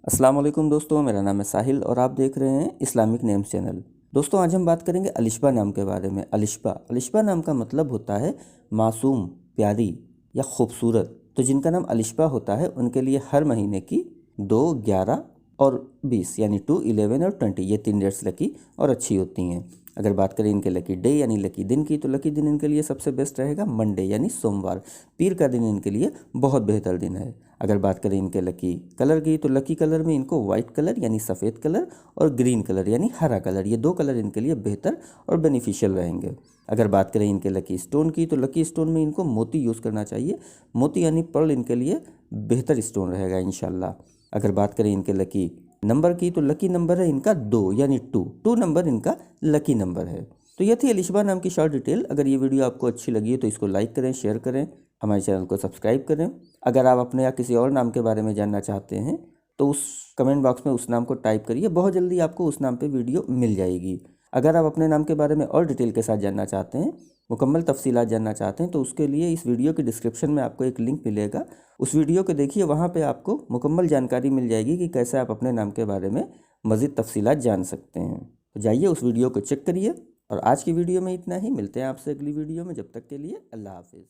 अस्सलाम वालेकुम दोस्तों, मेरा नाम है साहिल और आप देख रहे हैं इस्लामिक नेम्स चैनल। दोस्तों, आज हम बात करेंगे अलिशबा नाम के बारे में। अलिशबा नाम का मतलब होता है मासूम, प्यारी या खूबसूरत। तो जिनका नाम अलिशबा होता है उनके लिए हर महीने की 2, 11 और 20 यानी 2, 11 और 20 ये 3 डेट्स लकी और अच्छी होती हैं। अगर बात करें इनके लकी डे यानी लकी दिन की, तो लकी दिन इनके लिए सबसे बेस्ट रहेगा मंडे यानी सोमवार। पीर का दिन इनके लिए बहुत बेहतर दिन है। अगर बात करें इनके लकी कलर की, तो लकी कलर में इनको वाइट कलर यानी सफ़ेद कलर और ग्रीन कलर यानी हरा कलर, ये 2 कलर इनके लिए बेहतर और बेनिफिशियल रहेंगे। अगर बात करें इनके लकी स्टोन की, तो लकी स्टोन में इनको मोती यूज़ करना चाहिए। मोती यानी पर्ल इनके लिए बेहतर स्टोन रहेगा इंशाल्लाह। अगर बात करें इनके लकी नंबर की, तो लकी नंबर है इनका 2 यानी 2 नंबर इनका लकी नंबर है। तो ये थी अलिशबा नाम की शॉर्ट डिटेल। अगर ये वीडियो आपको अच्छी लगी है तो इसको लाइक करें, शेयर करें, हमारे चैनल को सब्सक्राइब करें। अगर आप अपने या किसी और नाम के बारे में जानना चाहते हैं तो उस कमेंट बॉक्स में उस नाम को टाइप करिए, बहुत जल्दी आपको उस नाम पे वीडियो मिल जाएगी। अगर आप अपने नाम के बारे में और डिटेल के साथ जानना चाहते हैं, मुकम्मल तफसीलात जानना चाहते हैं, तो उसके लिए इस वीडियो के डिस्क्रिप्शन में आपको एक लिंक मिलेगा। उस वीडियो को देखिए, वहाँ पे आपको मुकम्मल जानकारी मिल जाएगी कि कैसे आप अपने नाम के बारे में मज़ीद तफसीलात जान सकते हैं। तो जाइए उस वीडियो को चेक करिए। और आज की वीडियो में इतना ही, मिलते हैं आपसे अगली वीडियो में। जब तक के लिए अल्लाह हाफिज़।